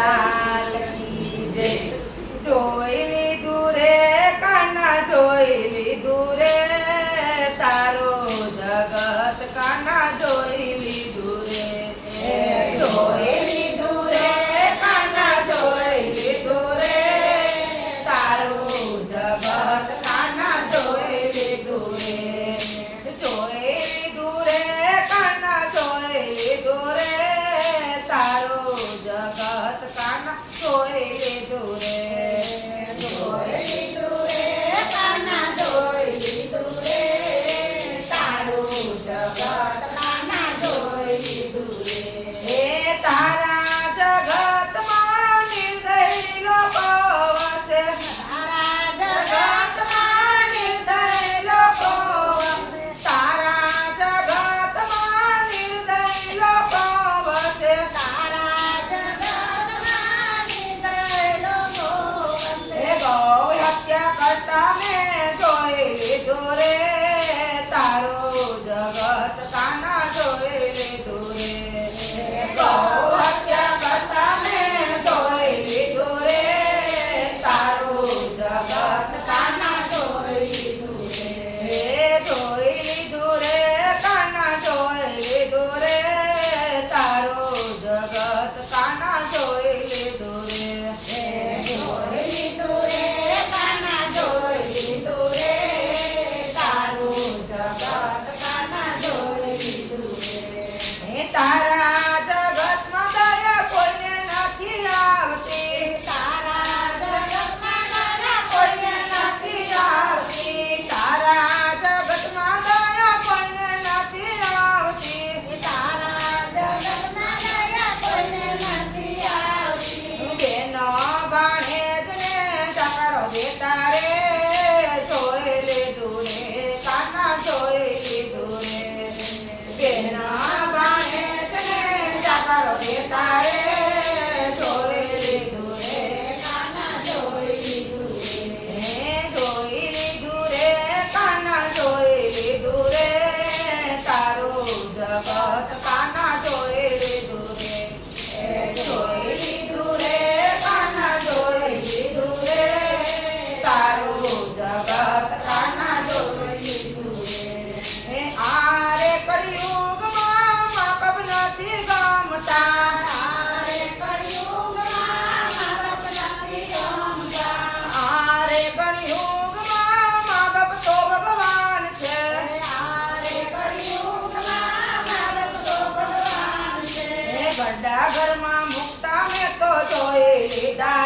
લાલ કી જય. જોઈ લીધું રે કાના જોઈ લીધું રે તારો જગત કાના જોઈ લીધું રે. જોઈ લીધું રે કાના જોઈ લીધું રે તારું જગત કાના જોઈ લીધું રે. જોઈ લીધું રે કાના જોઈ લીધું રે તારું જગત કાના જોઈ લીધું રે. જોઈ લીધું રે કાના જોઈ લીધું રે તારું જગત કાના જોઈ લીધું રે. હે તારા જગતમાં નિર્દય લોકો વસે. તારા જગતમાં નિર્દય લોકો વસે. તારા જગતમાં નિર્દય લોકો વસે. તારા જગતમાં નિર્દય લોકો વસે. હે ગૌ હત્યા કરતા મેં જોઈ લીધું રે તારું જગત કાના જોઈ લીધું રે. ગૌ હત્યા કરતા મેં જોઈ લીધું રે તારું જગત કાના જોઈ લીધું રે. જોઈ લીધું રે કાના જોઈ લીધું રે તારું જગત કાના જોઈ લીધું રે. જોઈ લીધું રે કાના જોઈ લીધું રે તારું જગત કાના જોઈ લીધું રે. તારા જગતમાં દયા કોઈને નથી આવતી. તારા જગતમાં દયા કોઈને નથી આવતી. તારા જગતમાં દયા કોઈને નથી આવતી. તારા જગતમાં દયા કોઈને નથી આવતી. બેનો ભાણેજને ચકરો દેતા રે જોઈ લીધું રે કાના જોઈ લીધું રે. બેના ભાણેજને ચકરો દેતા રે જોઈ લીધું રે કાના જોઈ લીધું રે. જોઈ લીધું રે કાના જોઈ લીધું રે તારું જગત કાના જોઈ લીધું રે. જોઈ લીધું રે કાના જોઈ લીધું રે તારું જગત કાના જોઈ લીધું રે. આરે કળિયુગમાં મા-બાપ નથી ગમતા. આરે કળિયુગમાં મા-બાપ નથી ગમતા. આરે કળિયુગમાં મા-બાપ તો ભગવાન છે. આરે કળિયુગમાં મા-બાપ તો ભગવાન છે. બડા ઘરમાં મુકતા મેં તો જોઈ લીધા